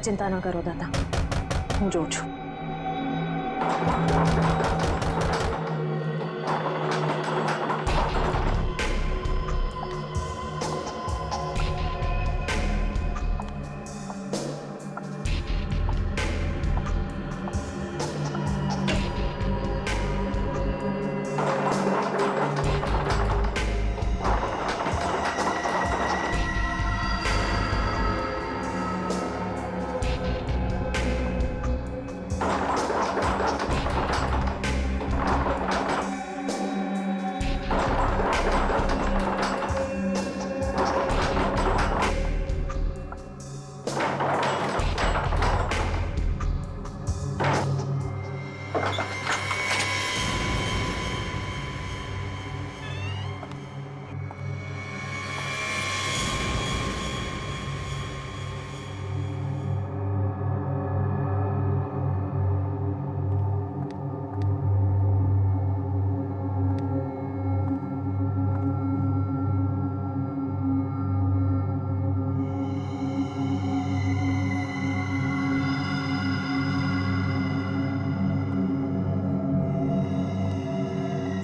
चिंता न करो दादा, हूँ जो छू।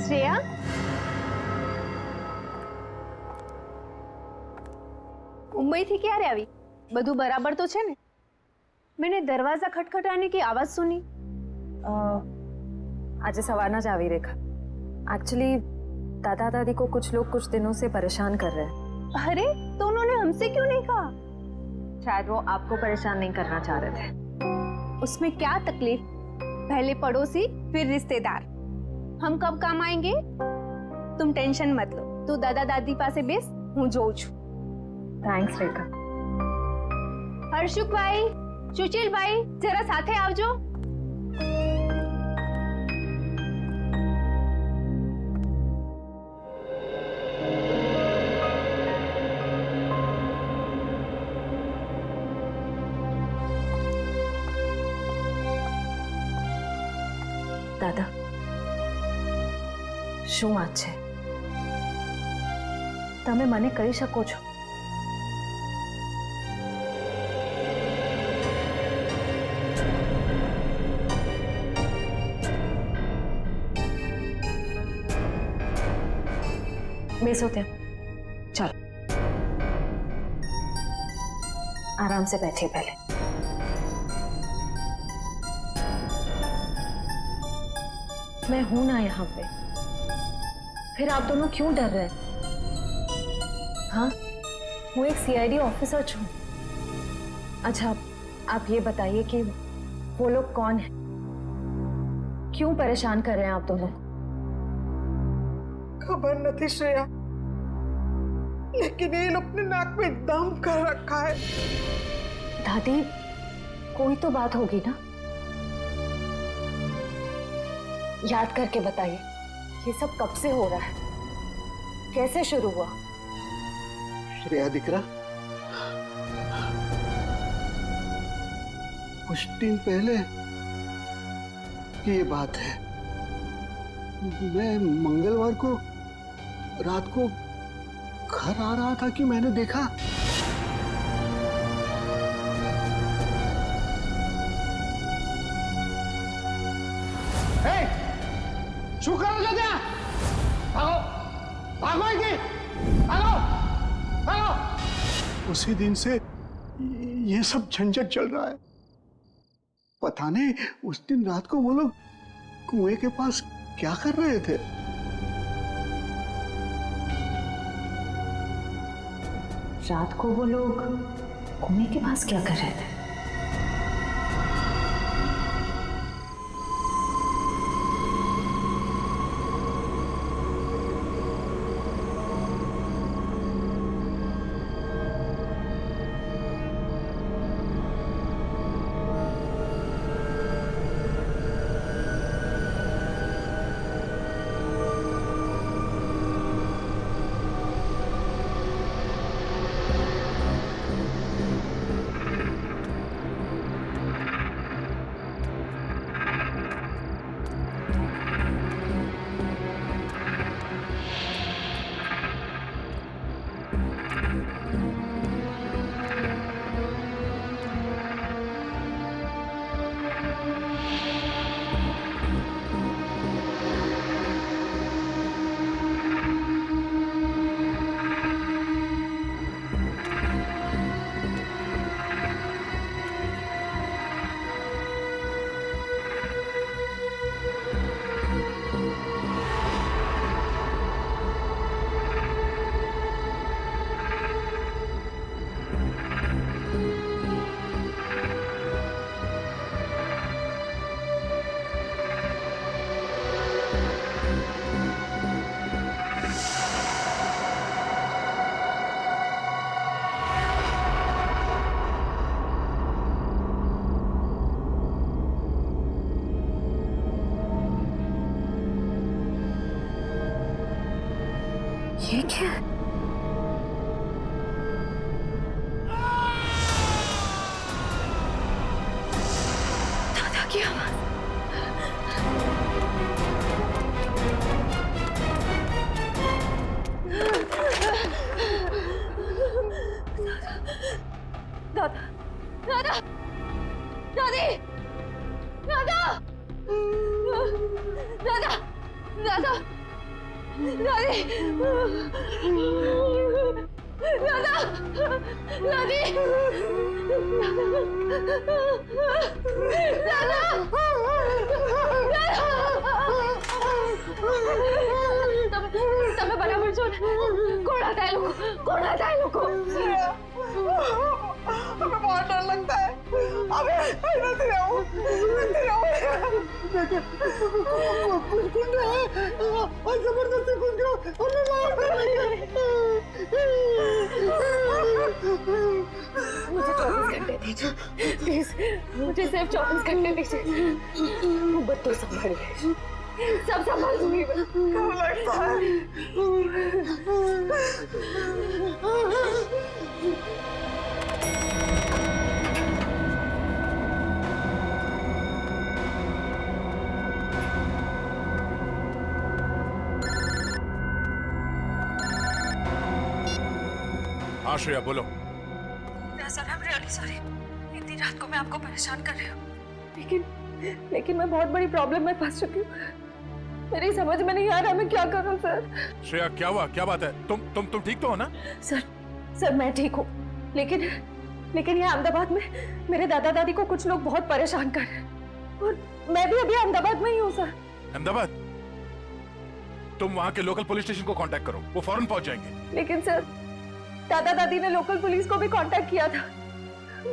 શ્રેયા, मुंबई थी क्यारे आई? बधु बराबर तो छे ने? मैंने दरवाजा खटखटाने की आवाज सुनी। आज सवारना ज आवी रेखा। एक्चुअली दादा दादी को कुछ लोग कुछ दिनों से परेशान कर रहे हैं। अरे तो उन्होंने हमसे क्यों नहीं कहा? शायद वो आपको परेशान नहीं करना चाह रहे थे। उसमें क्या तकलीफ? पहले पड़ोसी फिर रिश्तेदार, हम कब काम आएंगे? तुम टेंशन मत लो, तू दादा दादी पासे बेस, हूँ जोઉં છું। थैंक्स रेखा। हर्षुक भाई, सुशील भाई, जरा साथे आवजो। दादा, શું વાત છે? તમે મને કહી શકો છો? બેસો ત્યાં, चलो आराम से बैठिए पहले। मैं हूं ना यहाँ पे, फिर आप दोनों क्यों डर रहे हैं? हाँ, वो एक सीआईडी ऑफिसर छू। अच्छा, आप ये बताइए कि वो लोग कौन हैं? क्यों परेशान कर रहे हैं आप दोनों? खबर नहीं श्रेया, लेकिन ये लोग अपने नाक में दम कर रखा है। दादी, कोई तो बात होगी ना? याद करके बताइए, ये सब कब से हो रहा है? कैसे शुरू हुआ? श्रेया दिकरा, कुछ दिन पहले की ये बात है। मैं मंगलवार को रात को घर आ रहा था कि मैंने देखा શું કરો છો ત્યાં? ભાગો ભાગો અહીંથી, ભાગો ભાગો। उसी दिन से ये सब झंझट चल रहा है। पता नहीं उस दिन रात को वो लोग कुएं के पास क्या कर रहे थे। रात को वो लोग कुएं के पास क्या कर रहे थे? ये क्या है? दादा की आवाज। दादा, दादा, दादी, दादा, दादा, दादा, दादी, दादा, दादी, તમે બરાબર છો ને? કોણ હતા એ લોકો? કોણ હતા એ લોકો? हमें बहुत डर लगता है। अबे नहीं रहूं, नहीं रहूं। कुछ गुंडे हैं और जबरदस्ती घुस गए, हमें मार डालेंगे। मुझे 24 घंटे दीजिए प्लीज, मुझे सिर्फ 24 घंटे दीजिए। मोहब्बत तो संभालिए, सब संभालूंगी मैं। कब लगता है? हाँ श्रेया बोलो। Sir I am really sorry, इतनी रात को मैं आपको परेशान कर रही हूँ, लेकिन मैं बहुत बड़ी प्रॉब्लम में फंस चुकी हूँ। मेरी समझ में नहीं आ रहा मैं क्या करूँ सर। श्रेया क्या हुआ, क्या बात है? तुम ठीक तो हो ना? सर मैं ठीक हूँ, लेकिन यहाँ अहमदाबाद में मेरे दादा दादी को कुछ लोग बहुत परेशान कर रहे हैं और मैं भी अभी अहमदाबाद में ही हूँ सर। अहमदाबाद? तुम वहाँ के लोकल पुलिस स्टेशन को कांटेक्ट करो, वो फौरन पहुंच जाएंगे। लेकिन सर दादा दादी ने लोकल पुलिस को भी कांटेक्ट किया था,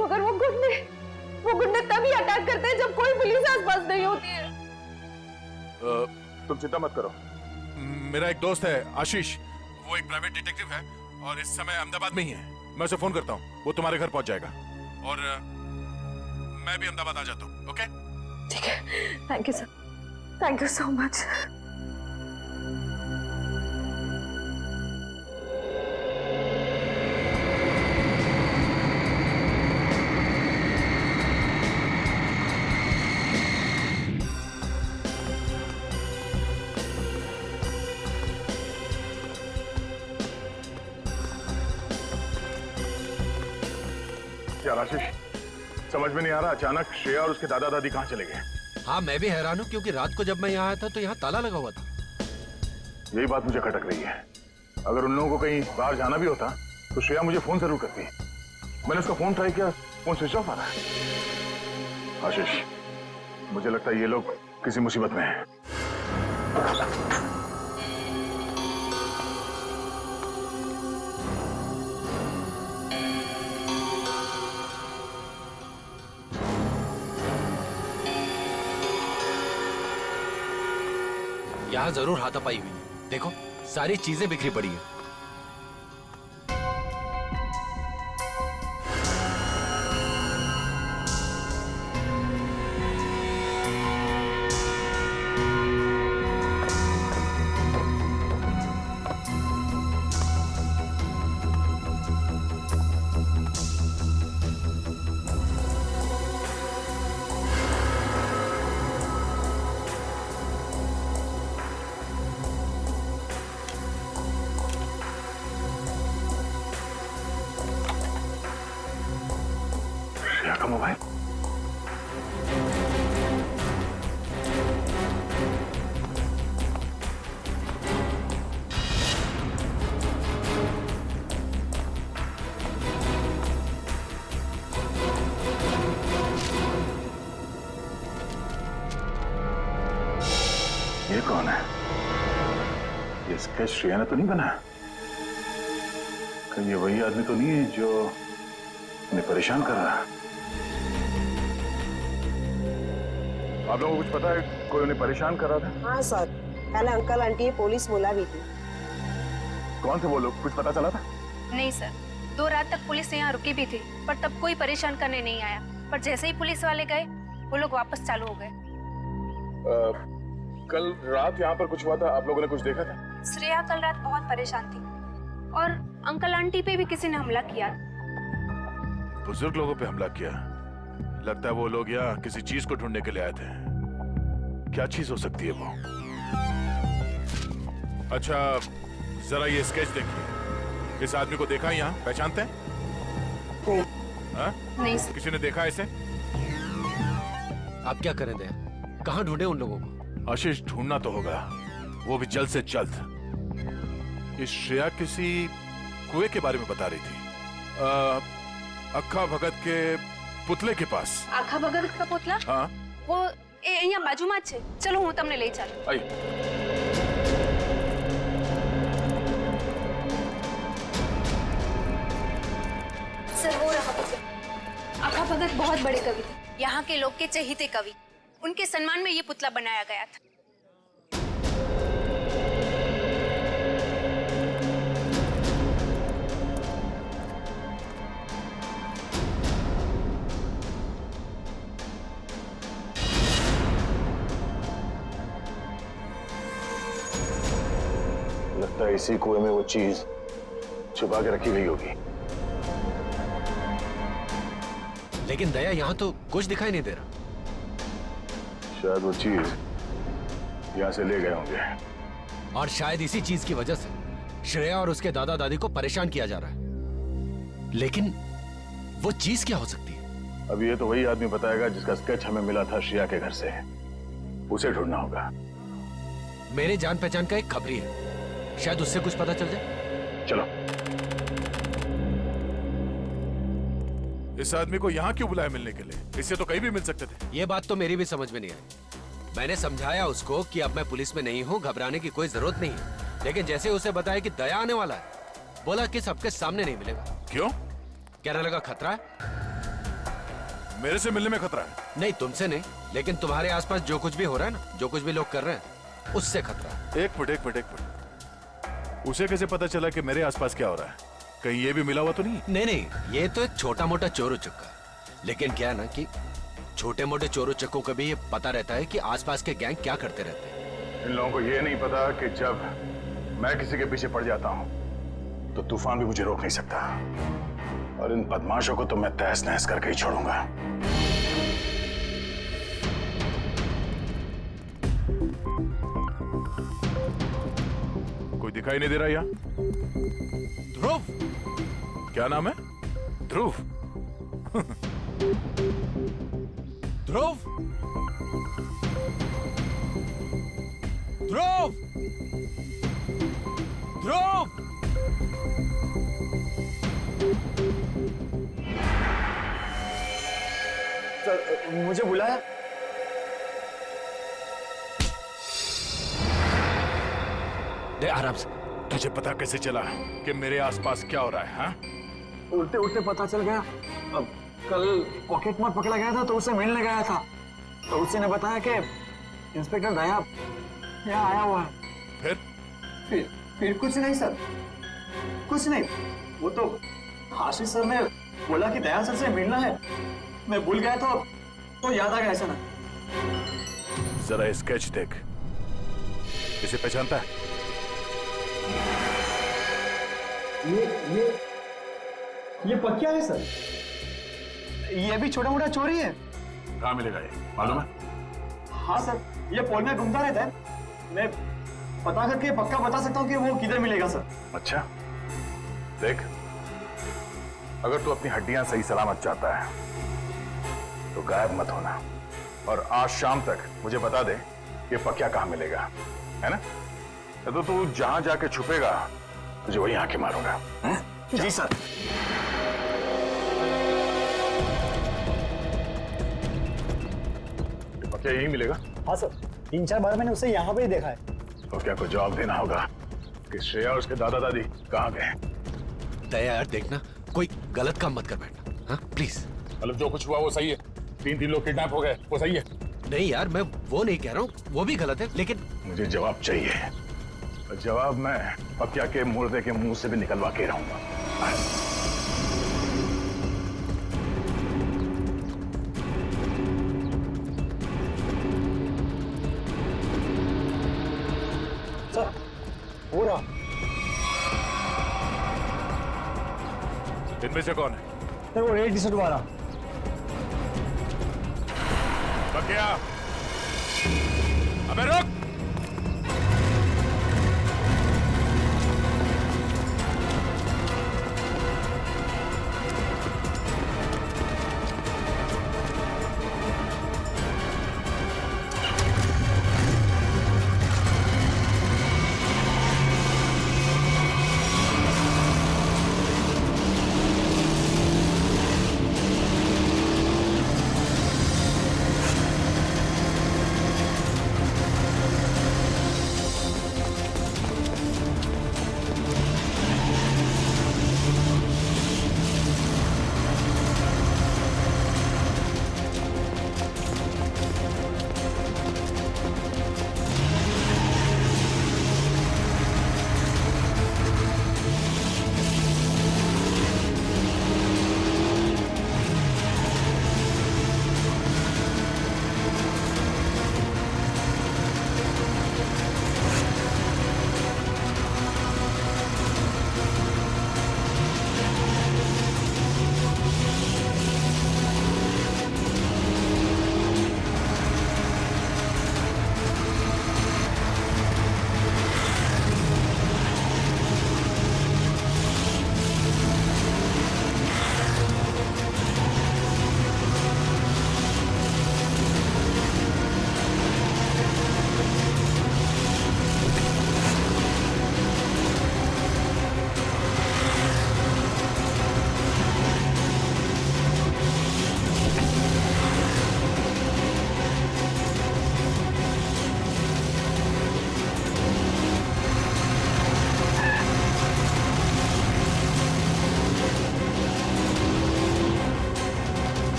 मगर वो गुंडे तभी अटैक करते हैं जब कोई पुलिस आसपास नहीं होती है। तुम चिंता मत करो, मेरा एक दोस्त है आशीष, वो एक प्राइवेट डिटेक्टिव है और इस समय अहमदाबाद में ही है। मैं उसे फोन करता हूँ, वो तुम्हारे घर पहुंच जाएगा और मैं भी अहमदाबाद आ जाता हूँ। ओके ठीक है, thank you sir, thank you so much. यार आशीष, समझ में नहीं आ रहा, अचानक श्रेया और उसके दादा दादी कहाँ चले गए? हाँ मैं भी हैरान हूँ, क्योंकि रात को जब मैं यहाँ आया था तो यहाँ ताला लगा हुआ था। यही बात मुझे खटक रही है। अगर उन लोगों को कहीं बाहर जाना भी होता तो श्रेया मुझे फोन जरूर करती। मैंने उसका फोन ट्राई किया, फोन स्विच ऑफ आ रहा है। आशीष, मुझे लगता है ये लोग किसी मुसीबत में हैं। यहाँ जरूर हाथापाई हुई है, देखो सारी चीजें बिखरी पड़ी हैं। श्रेया का मोबाइल। ये कौन है? ये स्केच श्रेया ने तो नहीं बनाया? कहीं ये वही आदमी तो नहीं है जो उन्हें परेशान कर रहा है? आप लोगों को कुछ पता है कोई उन्हें परेशान कर रहा था? हाँ सर, कल अंकल आंटी पुलिस बुला भी थी। कौन थे वो लोग, कुछ पता चला था? नहीं सर, 2 रात तक पुलिस यहाँ रुकी भी थी, पर तब कोई परेशान करने नहीं आया। पर जैसे ही पुलिस वाले गए, वो लोग वापस चालू हो गए। कल रात यहाँ पर कुछ हुआ था, आप लोगों ने कुछ देखा था? श्रेया कल रात बहुत परेशान थी। और अंकल आंटी पे भी किसी ने हमला किया। बुजुर्ग लोगों पे हमला किया? लगता है वो लोग यहाँ किसी चीज को ढूंढने के लिए आए थे। क्या चीज हो सकती है वो? अच्छा, जरा ये स्केच देखिए। इस आदमी को देखा है यहाँ? पहचानते हैं? हाँ? नहीं सर। किसी ने देखा इसे? आप क्या करें दे? कहाँ ढूंढे उन लोगों को? आशीष, ढूंढना तो होगा, वो भी जल्द से जल्द। इस श्रेया किसी कुएं के बारे में बता रही थी, अक्खा भगत के पुतले के पास। आखा भगत का पुतला? हाँ, वो અહીંયા બાજુમાં જ છે, ચલો હું તમને લઈ ચાલું। आइए। सर वो रहा पुतला। आखा भगत बहुत बड़े कवि थे, यहाँ के लोग के चहेते कवि। उनके सम्मान में ये पुतला बनाया गया था। लगता है इसी कुएं में वो चीज छुपा के रखी गई होगी। लेकिन दया, यहाँ तो कुछ दिखाई नहीं दे रहा। शायद वो चीज यहाँ से ले गए होंगे। और शायद इसी चीज की वजह से श्रेया और उसके दादा दादी को परेशान किया जा रहा है। लेकिन वो चीज क्या हो सकती है? अब ये तो वही आदमी बताएगा जिसका स्केच हमें मिला था श्रेया के घर से। उसे ढूंढना होगा। मेरे जान पहचान का एक खबरी है, शायद उससे कुछ पता चल जाए। चलो। इस आदमी को यहाँ क्यों बुलाया मिलने के लिए? इससे तो कहीं भी मिल सकते थे। ये बात तो मेरी भी समझ में नहीं आई। मैंने समझाया उसको कि अब मैं पुलिस में नहीं हूँ, घबराने की कोई जरूरत नहीं है। लेकिन जैसे उसे बताया कि दया आने वाला है, बोला कि सबके सामने नहीं मिलेगा। क्यों? कहने लगा खतरा है। मेरे से मिलने में खतरा है? नहीं, तुमसे नहीं, लेकिन तुम्हारे आसपास जो कुछ भी हो रहा है ना, जो कुछ भी लोग कर रहे हैं, उससे खतरा है। एक मिनट। उसे कैसे पता चला कि मेरे आसपास क्या हो रहा है? कहीं ये भी मिला हुआ तो नहीं? नहीं, ये तो एक छोटा मोटा चोर उचक्का। लेकिन क्या है ना कि छोटे मोटे चोर उचक्कों को भी ये पता रहता है कि आसपास के गैंग क्या करते रहते हैं। इन लोगों को ये नहीं पता कि जब मैं किसी के पीछे पड़ जाता हूँ तो तूफान भी मुझे रोक नहीं सकता। और इन बदमाशों को तो मैं तहस नहस करके ही छोड़ूंगा। कोई दिखाई नहीं दे रहा यहाँ? ध्रुव? क्या नाम है? ध्रुव? ध्रुव? ध्रुव? ध्रुव? सर, मुझे बुलाया? दे आराम से। तुझे पता कैसे चला कि मेरे आसपास क्या हो रहा है? हाँ? उल्टे उल्टे पता चल गया। अब कल पॉकेट मार पकड़ा गया था तो उससे मिलने गया था, तो उसी ने बताया कि इंस्पेक्टर दया यहाँ आया हुआ है। फिर कुछ नहीं सर, कुछ नहीं। वो तो आशीष सर ने बोला कि दया सर से मिलना है। मैं भूल गया तो याद आ गया। ऐसा ना, जरा स्केच देख। इसे पहचानता है? ये पक्का है सर। ये भी छोटा मोटा चोरी है। कहाँ मिलेगा ये, मालूम है? हाँ सर, ये पोल में घूमता रहता है। मैं पता करके पक्का बता सकता हूँ कि वो किधर मिलेगा सर। अच्छा, देख, अगर तू अपनी हड्डियां सही सलामत चाहता है तो गायब मत होना, और आज शाम तक मुझे बता दे कि पक्का कहाँ मिलेगा, है ना? तो तू जहां जाके छुपेगा तुझे वही आके मारूंगा। जी सर। पक्का यही मिलेगा? हाँ सर, 3-4 बार मैंने उसे यहाँ पे ही देखा है। तो क्या को जवाब देना होगा कि श्रेया और उसके दादा दादी कहाँ गए। दया यार, देखना कोई गलत काम मत कर बैठना, हाँ प्लीज। मतलब जो कुछ हुआ वो सही है? 3 लोग किडनैप हो गए, वो सही है? नहीं यार, मैं वो नहीं कह रहा हूँ, वो भी गलत है, लेकिन मुझे जवाब चाहिए। और जवाब मैं पक्या के मुर्दे के मुंह से भी निकलवा के रहूंगा। सर, हो रहा। इनमें से कौन है? सर वो रेड टी शर्ट वाला। बकिया, अबे रुक!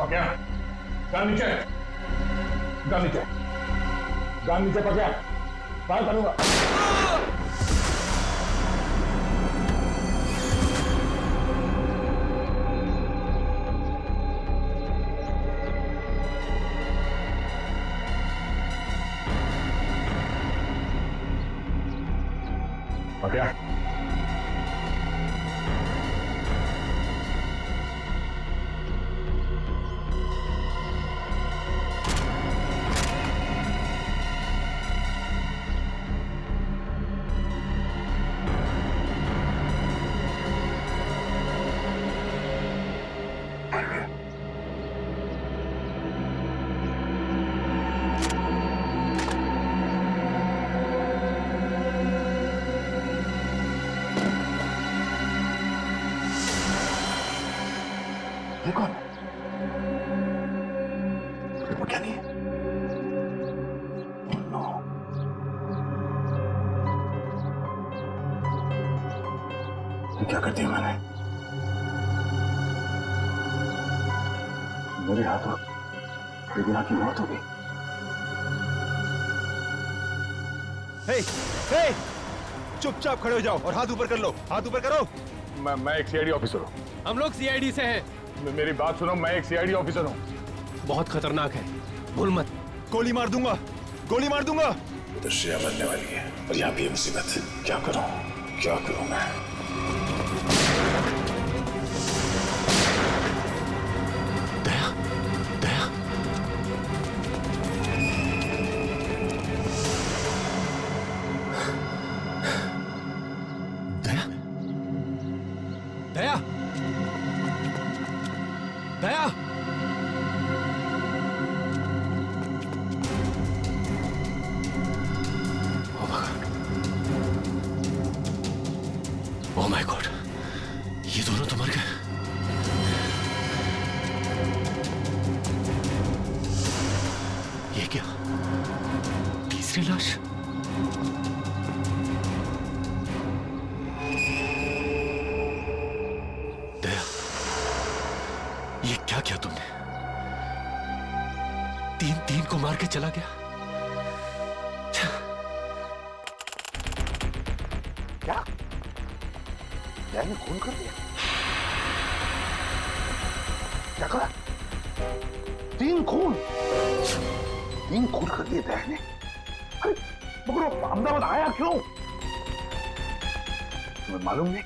क्या? गान नीचे, गान नीचे, गान नीचे पकड़, फायर करूंगा। पकड़। ये कौन? वो क्या नहीं है? Oh no. ये क्या कर दिया मैंने? मेरे हाथों बेगुनाह की मौत हो गई। हे, हे, चुपचाप खड़े हो जाओ और हाथ ऊपर कर लो। हाथ ऊपर करो। मैं एक सीआईडी ऑफिसर हूँ। हम लोग सीआईडी से हैं। मेरी बात सुनो, मैं एक सीआईडी ऑफिसर हूँ। बहुत खतरनाक है, भूल मत। गोली मार दूंगा, गोली मार दूंगा। तो श्रेया मरने वाली है और यहाँ भी मुसीबत। क्या करूँ, क्या करूँ मैं? दया, दया, दया, दया, दया। ओह माय गॉड, ये दोनों तो मर गए। ये क्या, तीसरी लाश? दया, ये क्या किया तुमने? तीन को मार के चला गया। क्या? दया ने खून कर दिया? क्या करा? 3 खून? 3 खून कर दिए दया ने। अरे मगर वो अहमदाबाद आया क्यों? तुम्हें मालूम नहीं?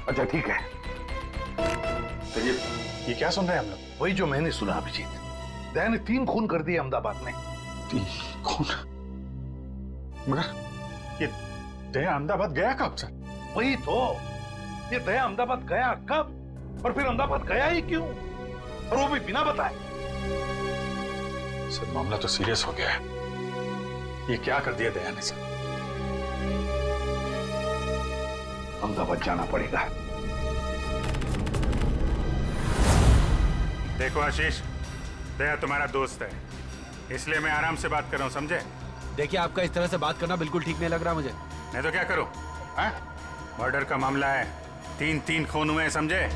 अच्छा ठीक है, तो ये क्या सुन रहे हैं हम लोग? वही जो मैंने सुना अभिजीत, दया ने 3 खून कर दिए अहमदाबाद में। 3 खून? मगर ये दया अहमदाबाद गया कब सर? वही तो, ये दया अहमदाबाद गया कब और फिर अहमदाबाद गया ही क्यों, और वो भी बिना बताए? सर मामला तो सीरियस हो गया है। ये क्या कर दिया दया ने सर? अहमदाबाद जाना पड़ेगा। देखो आशीष, दया तुम्हारा दोस्त है, इसलिए मैं आराम से बात कर रहा हूँ, समझे? देखिए, आपका इस तरह से बात करना बिल्कुल ठीक नहीं लग रहा मुझे। नहीं तो क्या करूँ? मर्डर का मामला है, 3 खून हुए हैं, समझे?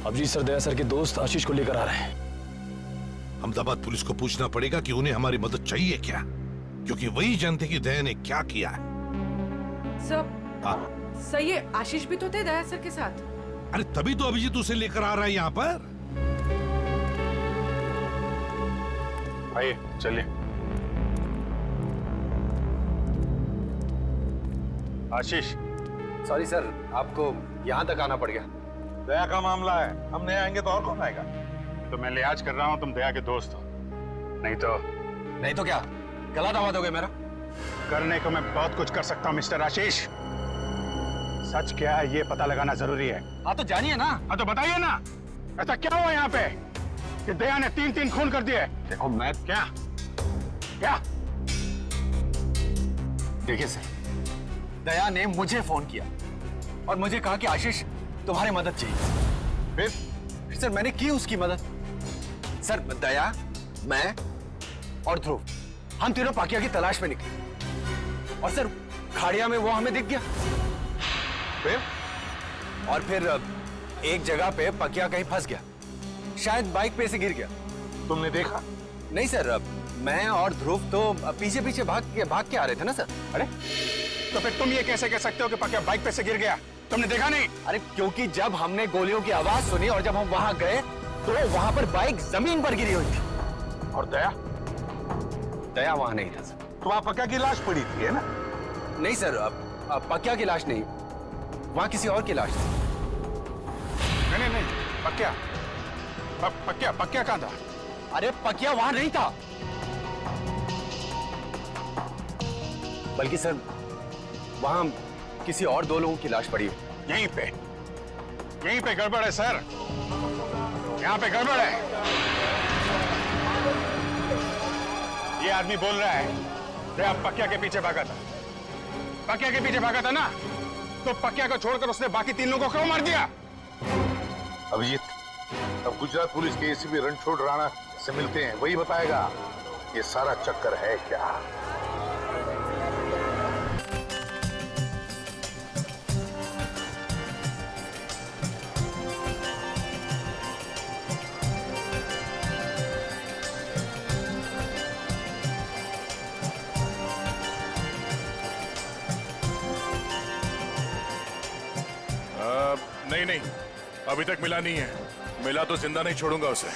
अभिजीत सर दया सर के दोस्त आशीष को लेकर आ रहे हैं। अहमदाबाद पुलिस को पूछना पड़ेगा कि उन्हें हमारी मदद चाहिए क्या, क्योंकि वही जानते कि दया ने क्या किया है। सर ये आशीष भी तो थे दया सर के साथ। अरे तभी तो अभिजीत उसे लेकर आ रहा है यहाँ पर। आइए चलिए। आशीष, सॉरी सर, आपको यहाँ तक आना पड़ गया। दया का मामला है, हम नहीं आएंगे तो और कौन आएगा? तो मैं लिहाज कर रहा हूँ, तुम दया के दोस्त हो, नहीं तो क्या गला दावा दोगे मेरा? करने को मैं बहुत कुछ कर सकता हूँ मिस्टर आशीष। सच क्या है ये पता लगाना जरूरी है। हाँ तो जानिए ना। हाँ तो बताइए ना, ऐसा क्या हुआ यहाँ पे कि दया ने 3 खून कर दिए? देखो मैं क्या? देखिए सर, दया ने मुझे फोन किया और मुझे कहा कि आशीष तुम्हारी मदद चाहिए। फिर सर मैंने की उसकी मदद। सर दया, मैं और ध्रुव, हम तीनों पाकिया की तलाश में निकले और सर खाड़िया में वो हमें दिख गया। फिर एक जगह पे पकिया कहीं फंस गया, शायद बाइक पे से गिर गया। तुमने देखा? नहीं सर, मैं और ध्रुव तो पीछे पीछे भाग के आ रहे थे ना सर। अरे तो फिर तुम ये कैसे कह सकते हो कि पकिया बाइक पे से गिर गया? तुमने देखा नहीं? अरे क्योंकि जब हमने गोलियों की आवाज सुनी और जब हम वहां गए तो वहां पर बाइक जमीन पर गिरी हुई थी। और दया? दया वहां नहीं था सर। तो वहां पक्का की लाश पड़ी थी, है ना? नहीं सर, पकिया की लाश नहीं, वहां किसी और की लाश थी। नहीं, पक्या कहाँ था? अरे पकिया वहां नहीं था, बल्कि सर वहां किसी और 2 लोगों की लाश पड़ी है। यहीं पे गड़बड़ है सर, यहाँ पे गड़बड़ है। ये आदमी बोल रहा है दया पकिया के पीछे भागा था। पकिया के पीछे भागा था ना, तो पकिया को छोड़कर उसने बाकी 3 लोगों को क्यों मार दिया? अभिजीत, अब गुजरात पुलिस के एसीपी रणछोड़ राणा से मिलते हैं, वही बताएगा ये सारा चक्कर है क्या। नहीं, अभी तक मिला नहीं है। मिला तो जिंदा नहीं छोड़ूंगा उसे।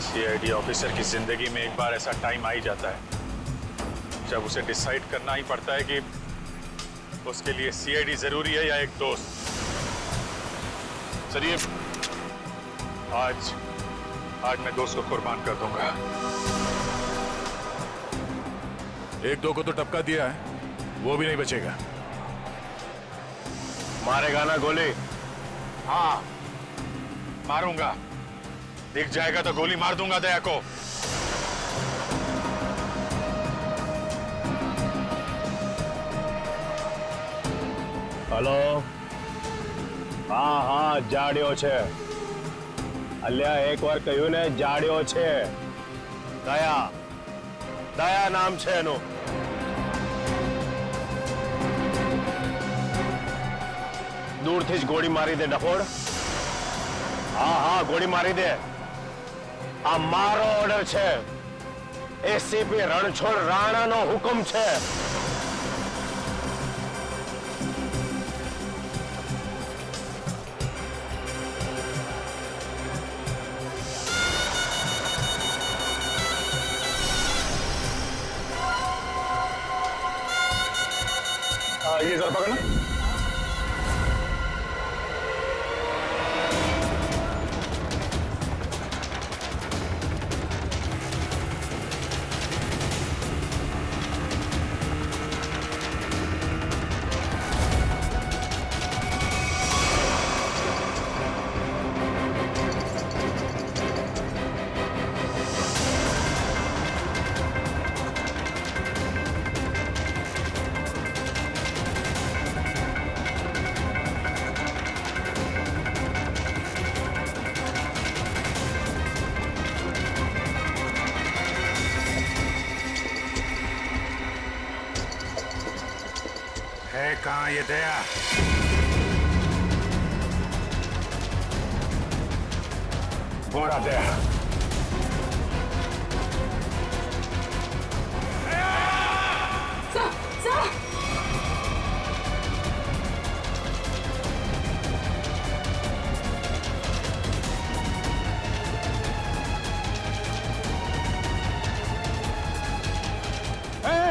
सीआईडी ऑफिसर की जिंदगी में एक बार ऐसा टाइम आ ही जाता है जब उसे डिसाइड करना ही पड़ता है कि उसके लिए सीआईडी जरूरी है या एक दोस्त। चलिए, आज मैं दोस्त को कुर्बान कर दूंगा। 1-2 को तो टपका दिया है, वो भी नहीं बचेगा। मारेगा ना गोली? हाँ मारूंगा, दिख जाएगा तो गोली मार दूंगा दया को। हेलो, हाँ जाड्यो छे। अल्या एक बार कह્યું ને જાડ્યો છે। દયા નામ છે એનું। दूरથી જ ગોળી મારી દે ડફોડ. હા હા ગોળી મારી દે. આ મારો ઓર્ડર છે. એસીપી રણછોડ રાણાનો હુકમ છે. ये जरा पकड़ना. है कहाँ ये दया? घोड़ा दया.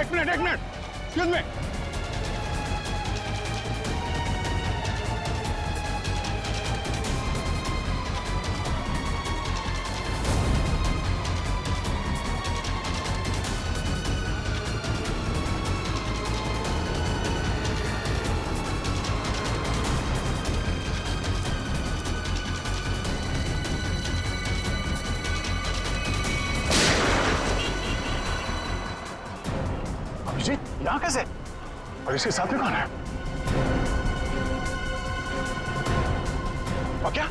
एक मिनट एक्सक्यूज मी. अभिजीत यहाँ कैसे? और इसके साथ में कौन है? और क्या?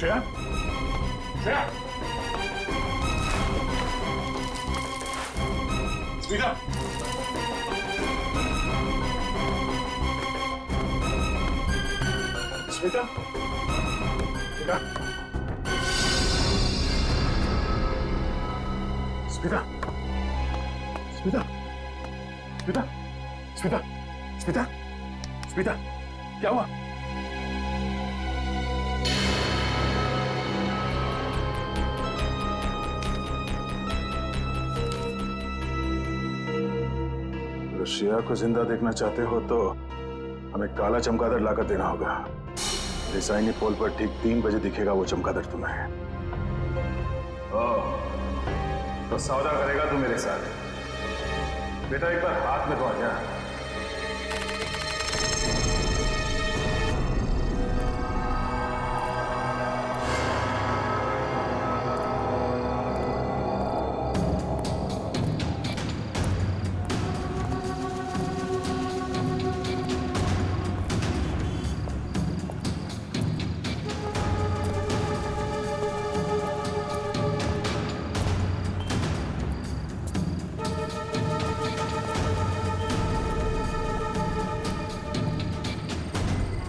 श्रेया? श्रेया? Speed up. स्मिता? स्मिता? स्मिता? स्मिता? स्मिता? स्मिता? स्मिता? स्मिता? क्या हुआ? श्रेया को जिंदा देखना चाहते हो तो हमें काला चमगादड़ लाकर देना होगा. रिसाइनी पोल पर ठीक 3 बजे दिखेगा वो चमगादड़ तुम्हें. तो सौदा करेगा तू मेरे साथ. बेटा एक बार हाथ में तो आ जा.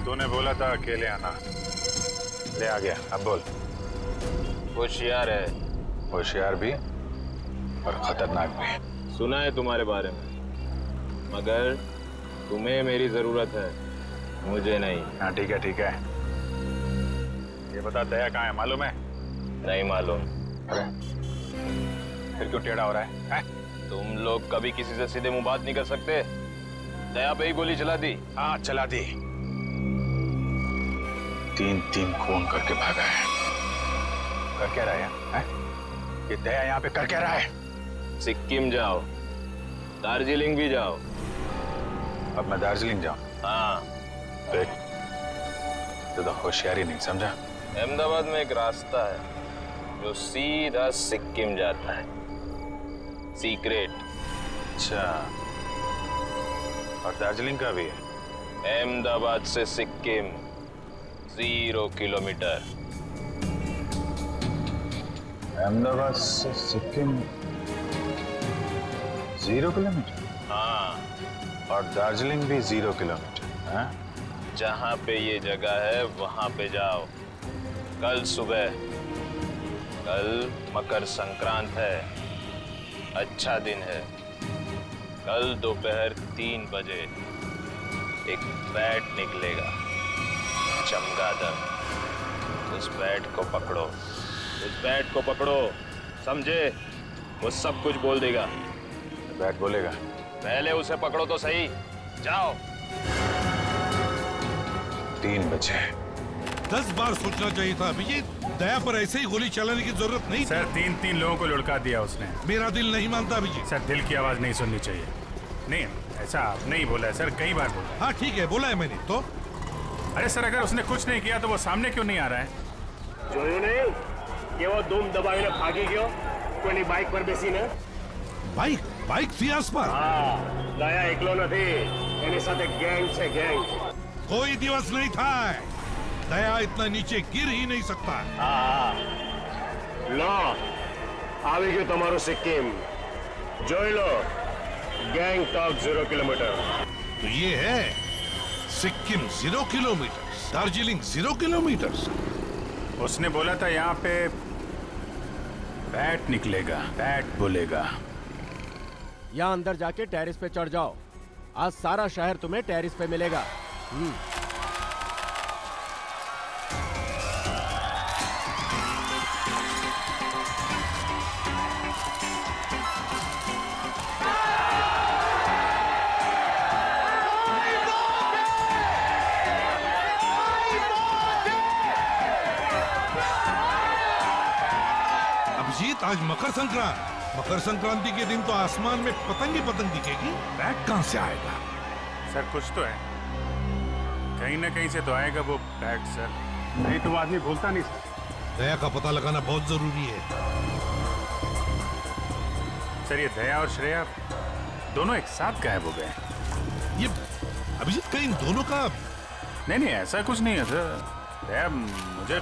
तूने बोला था अकेले आना. ले आ गया. अब बोल. होशियार है. होशियार भी और खतरनाक भी. सुना है तुम्हारे बारे में, मगर तुम्हें मेरी जरूरत है, मुझे नहीं। हाँ ठीक है ठीक है। ये बता दया कहाँ है, मालूम है? नहीं मालूम। अरे फिर क्यों टेढ़ा हो रहा है? तुम लोग कभी किसी से सीधे मुंह बात नहीं कर सकते। दया पे ही गोली चला दी। हाँ चला दी। 3-3 खून करके भागा है। कर क्या रहा है? ये दया यहाँ पे कर क्या रहा है? सिक्किम जाओ, दार्जिलिंग भी जाओ। अब मैं दार्जिलिंग जाऊं? हाँ। देख, तो होशियारी नहीं समझा। अहमदाबाद में एक रास्ता है जो सीधा सिक्किम जाता है, सीक्रेट। अच्छा, और दार्जिलिंग का भी है? अहमदाबाद से सिक्किम 0 किलोमीटर। अहमदाबाद से सिक्किम 0 किलोमीटर? हाँ। और दार्जिलिंग भी 0 किलोमीटर? हाँ? जहाँ पे ये जगह है वहां पे जाओ कल सुबह। कल मकर संक्रांत है, अच्छा दिन है। कल दोपहर 3 बजे एक बैट निकलेगा, चमगादड़। उस बैट को पकड़ो, उस बैट को पकड़ो, समझे? वो सब कुछ बोल देगा। बैट बोलेगा? पहले उसे पकड़ो तो सही। जाओ। 3 बजे। 10 बार सोचना चाहिए था अभिजीत। दया पर ऐसे ही गोली चलाने की जरूरत नहीं। सर 3 लोगों को लुढ़का दिया उसने। मेरा दिल नहीं मानता अभिजीत। सर दिल की आवाज नहीं सुननी चाहिए। नहीं, ऐसा आपने ही बोला है सर, कई बार बोला। हाँ ठीक है, बोला है मैंने तो। अरे सर, अगर उसने कुछ नहीं किया तो वो सामने क्यों नहीं आ रहा है? જોયું નહીં કે वो धूम दबाવીને ભાગી ગયો કોઈની બાઇક પર બેસીને? बाइक थी आसपास? हाँ, दया એકલો નથી, એની સાથે ગેંગ છે, ગેંગ। कोई दिवस नहीं था। दया इतना नीचे गिर ही नहीं सकता। हाँ, लो આવી ગયું તમારું સિક્કિમ, જોઈ લો। ગેંગટોક 0 किलोमीटर। तो ये है सिक्किम 0 किलोमीटर, दार्जिलिंग 0 किलोमीटर। उसने बोला था यहाँ पे बैट निकलेगा, बैट बोलेगा। यहाँ अंदर जाके टेरिस पे चढ़ जाओ। आज सारा शहर तुम्हें टेरिस पे मिलेगा। अभिजीत, आज मकर संक्रांति के दिन तो आसमान में पतंग ही पतंग दिखेगी। बैट कहां से आएगा? सर कुछ तो है, कहीं ना कहीं से तो आएगा वो बैट सर, नहीं तो आदमी भूलता नहीं सर। दया का पता लगाना बहुत जरूरी है। सर ये दया और श्रेया दोनों एक साथ गायब हो गए। ये अभिजीत, कहीं इन दोनों का? नहीं ऐसा कुछ नहीं है सर। दया मुझे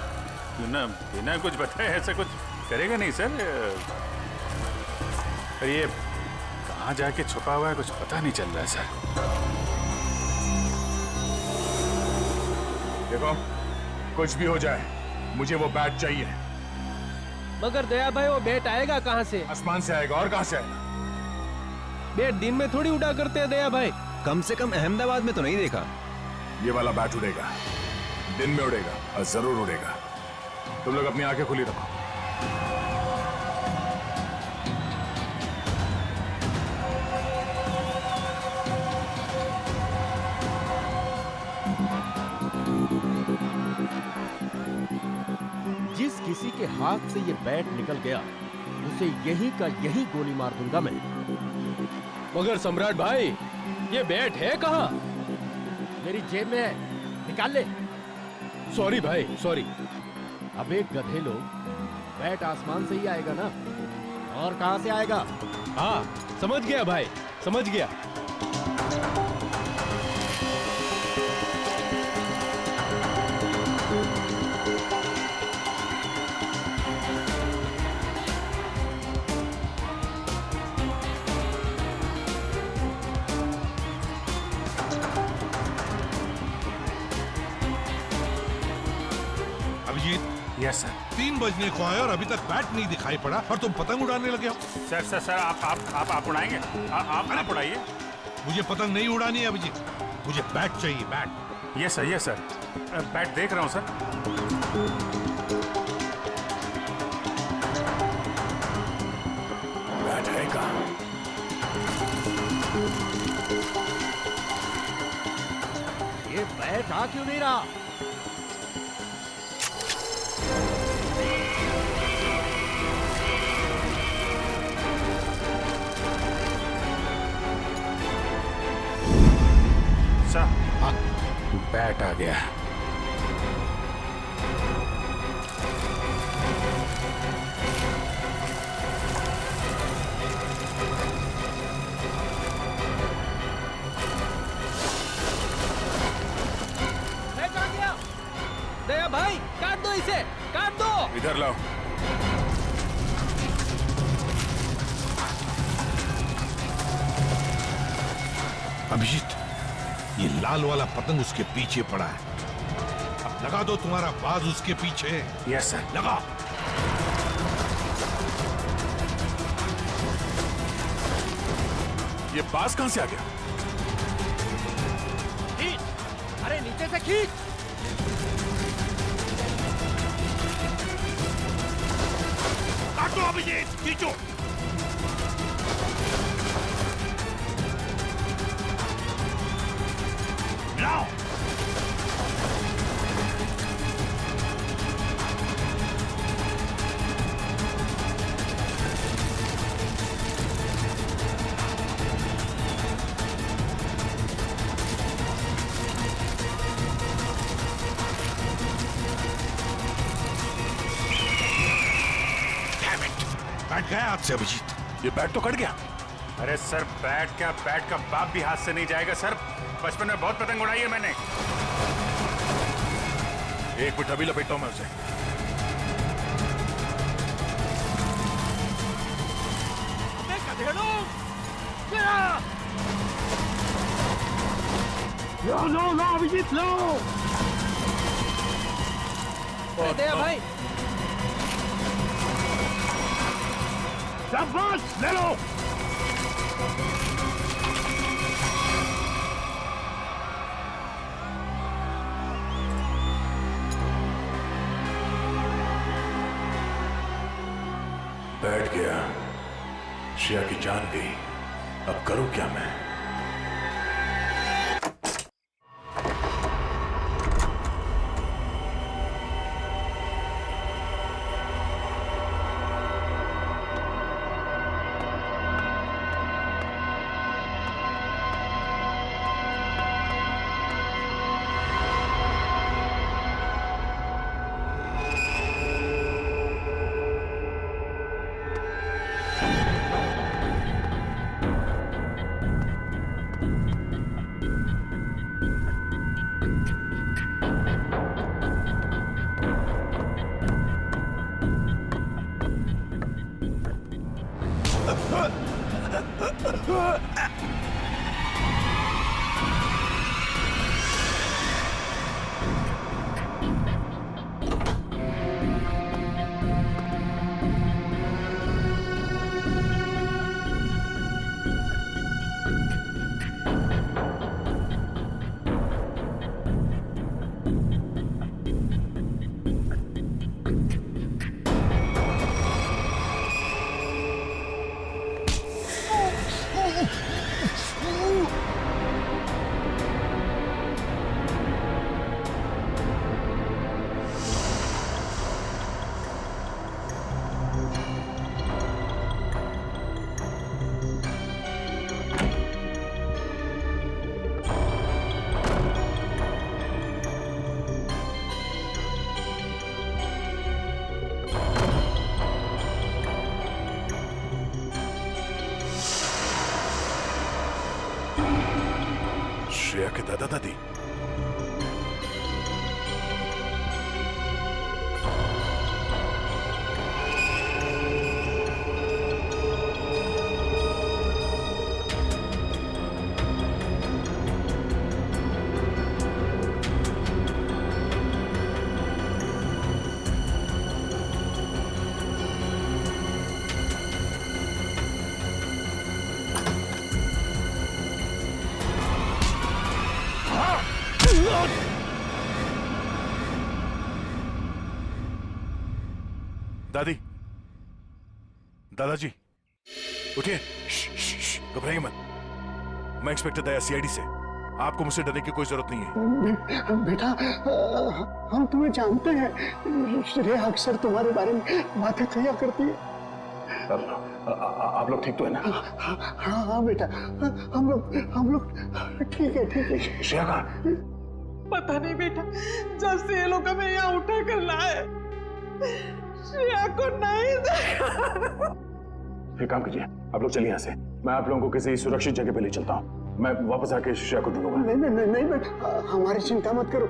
बिना कुछ बताए ऐसा कुछ करेगा नहीं सर। पर ये कहाँ जाके छुपा हुआ है कुछ पता नहीं चल रहा है सर। देखो, कुछ भी हो जाए मुझे वो बैट चाहिए। मगर दया भाई, वो बैट आएगा कहाँ से? आसमान से आएगा, और कहाँ से आएगा? बैट दिन में थोड़ी उड़ा करते हैं दया भाई। कम से कम अहमदाबाद में तो नहीं देखा। ये वाला बैट उड़ेगा, दिन में उड़ेगा और जरूर उड़ेगा। तुम लोग अपनी आंखें खुली रखो। जिस किसी के हाथ से ये बैट निकल गया उसे यही का यही गोली मार दूंगा मैं। मगर सम्राट भाई, ये बैट है कहाँ? मेरी जेब में है, निकाल ले। सॉरी भाई, सॉरी। अबे गधे लोग, बैट आसमान से ही आएगा ना, और कहाँ से आएगा? हाँ समझ गया भाई, समझ गया। Abhijit, yes sir. 3 बजने को आए और अभी तक बैट नहीं दिखाई पड़ा और तुम पतंग उड़ाने लगे हो। सर सर सर आप उड़ाएंगे? आप उड़ाइए। मुझे पतंग नहीं उड़ानी है अभिजीत, मुझे बैट चाहिए, बैट। ये सर बैट देख रहा हूँ सर। बैट है कहाँ? ये बैट आ क्यों नहीं रहा? सर बैट आ गया। बैट आ गया। दया भाई काट दो इसे, काट दो। इधर लाओ। अभिजीत, ये लाल वाला पतंग उसके पीछे पड़ा है, अब लगा दो तुम्हारा बाज उसके पीछे। Yes sir. लगा। ये बाज कहां से आ गया? खींच, अरे नीचे से खींच। काटो अभिजीत, खींचो। लाओ। बैठ गया हाथ से अभिजीत। ये बैट तो कट गया। अरे सर बैट क्या, बैट का बाप भी हाथ से नहीं जाएगा सर। बचपन में बहुत पतंग उड़ाई है मैंने। एक मिनट अभी लपेटता हूं मैं उसे। लो अभिजीत लो। दया भाई शाबाश, ले लो। बैठ गया, श्रेया की जान गई। अब करूं क्या मैं? श्रेया के दादा दादी। दादी, दादाजी, उठिए। घबराइए मत। मैं इंस्पेक्टर दया, सीआईडी से। आपको मुझसे डरने की कोई जरूरत नहीं है। बेटा, हम तुम्हें जानते हैं। श्रेया अक्सर तुम्हारे बारे में बातें किया करती है। आप लोग ठीक तो है ना? हाँ हाँ बेटा, हम लोग ठीक है। श्रेया कहाँ? पता नहीं बेटा, जब से ये लोग हमें यहाँ उठा कर लाए, श्रेया को नहीं देखा। एक काम कीजिए, आप लोग चलिए यहाँ से। मैं आप लोगों को किसी सुरक्षित जगह पे ले चलता हूँ। मैं वापस आके श्रेया को ढूंढूंगा। नहीं बेटा, हमारी चिंता मत करो।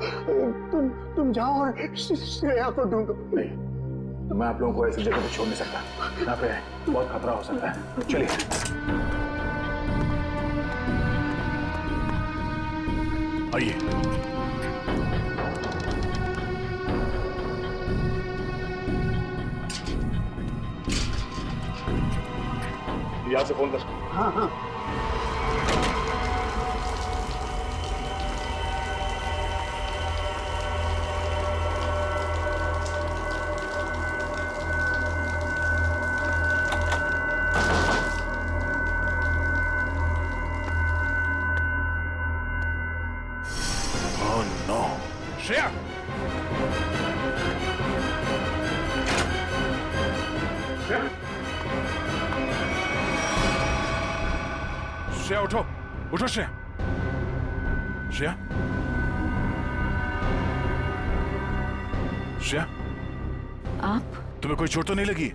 तुम जाओ और श्रेया को ढूंढो। नहीं, मैं आप लोगों को ऐसी जगह पे छोड़ नहीं सकता। यहाँ पे बहुत खतरा हो सकता है। चलिए। आइए। यहाँ से फोन कर। हाँ हाँ। Oh no! श्रेया! श्रेया उठो, उठो श्रेया। श्रेया, श्रेया, आप? तुम्हें कोई चोट तो नहीं लगी?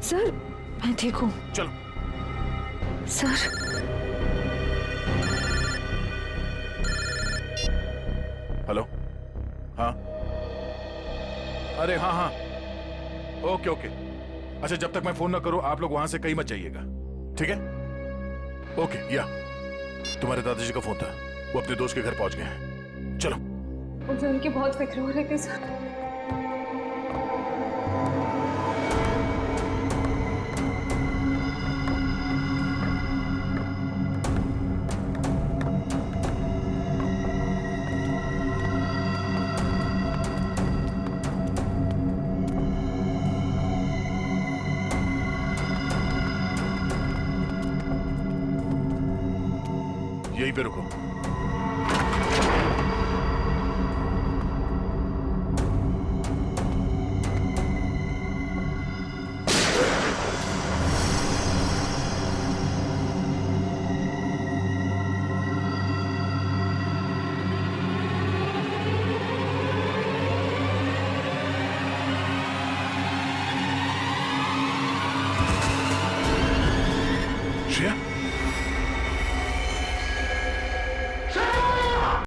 सर, मैं ठीक हूँ। चलो। सर। हेलो? हाँ? अरे हाँ हाँ, ओके ओके। अच्छा, जब तक मैं फोन ना करूं आप लोग वहां से कहीं मत जाइएगा, ठीक है? ओके। या तुम्हारे दादाजी का फोन था, वो अपने दोस्त के घर पहुंच गए हैं। चलो। मुझे उनकी बहुत फिक्र हो रही थी सर। यहीं पे रुको।